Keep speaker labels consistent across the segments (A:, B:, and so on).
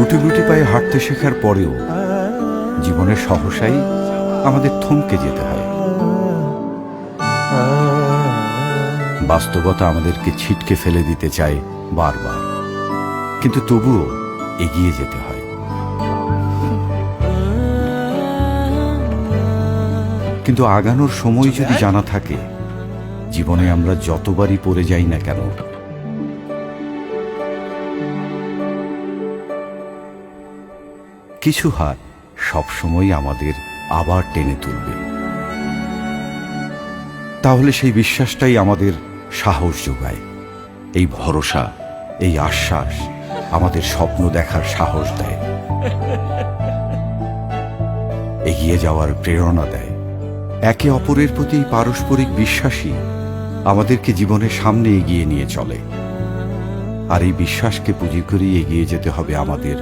A: গুটি গুটি পায়ে হাঁটতে শেখার পরেও জীবনের সহসাই আমাদের থমকে যেতে হয়। বাস্তবতা আমাদেরকে ছিটকে ফেলে দিতে চায় বারবার, কিন্তু তবুও এগিয়ে যেতে হয়। কিন্তু আগানোর সময় যদি জানা থাকে, জীবনে আমরা যতবারই পড়ে যাই না কেন, কিছু হাত সবসময় আমাদের আবার টেনে তুলবে। তাহলে সেই বিশ্বাসটাই আমাদের সাহস যোগায়। এই ভরসা, এই আশ্বাস আমাদের স্বপ্ন দেখার সাহস দেয়, এগিয়ে যাওয়ার প্রেরণা দেয়। একে অপরের প্রতি পারস্পরিক বিশ্বাসই আমাদেরকে জীবনের সামনে এগিয়ে নিয়ে চলে। আর এই বিশ্বাসকে পুঁজি করেই এগিয়ে যেতে হবে আমাদের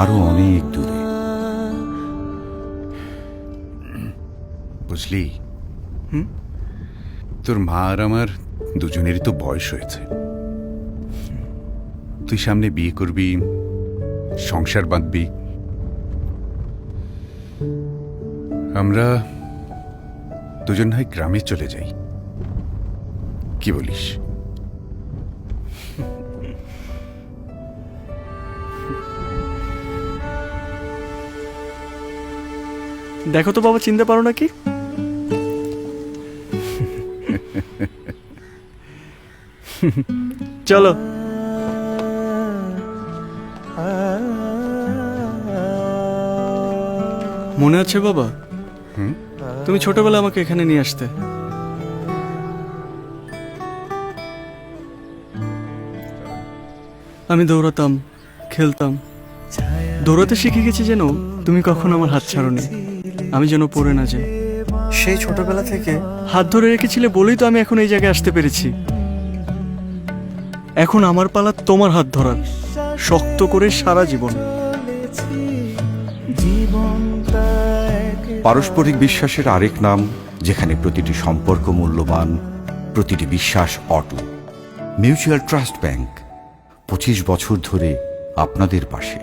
A: আরো অনেক দূরে।
B: বুঝলি, তোর মা আর আমার দুজনেরই তো বয়স হয়েছে। তুই সামনে বিয়ে করবি, সংসার বাঁধবি। আমরা দুজন হয় গ্রামে চলে যাই, কি বলিস?
C: দেখো তো বাবা, চিনতে পারো নাকি? চলো। মনে আছে বাবা, তুমি ছোটবেলা আমাকে এখানে নিয়ে আসতে। আমি দৌড়াতাম, খেলতাম, দৌড়াতে শিখে গেছি যেন তুমি কখনো আমার হাত ছাড়োনি, আমি যেন পড়ে না যাই। সেই ছোটবেলা থেকে হাত ধরে রেখেছিলে বলেই তো আমি এখন এই জায়গায় আসতে পেরেছি। এখন আমার পালা তোমার হাত ধরার, শক্ত করে সারা জীবন।
A: পারস্পরিক বিশ্বাসের আরেক নাম, যেখানে প্রতিটি সম্পর্ক মূল্যবান, প্রতিটি বিশ্বাস অটুট। মিউচুয়াল ট্রাস্ট ব্যাংক 25 বছর ধরে আপনাদের পাশে।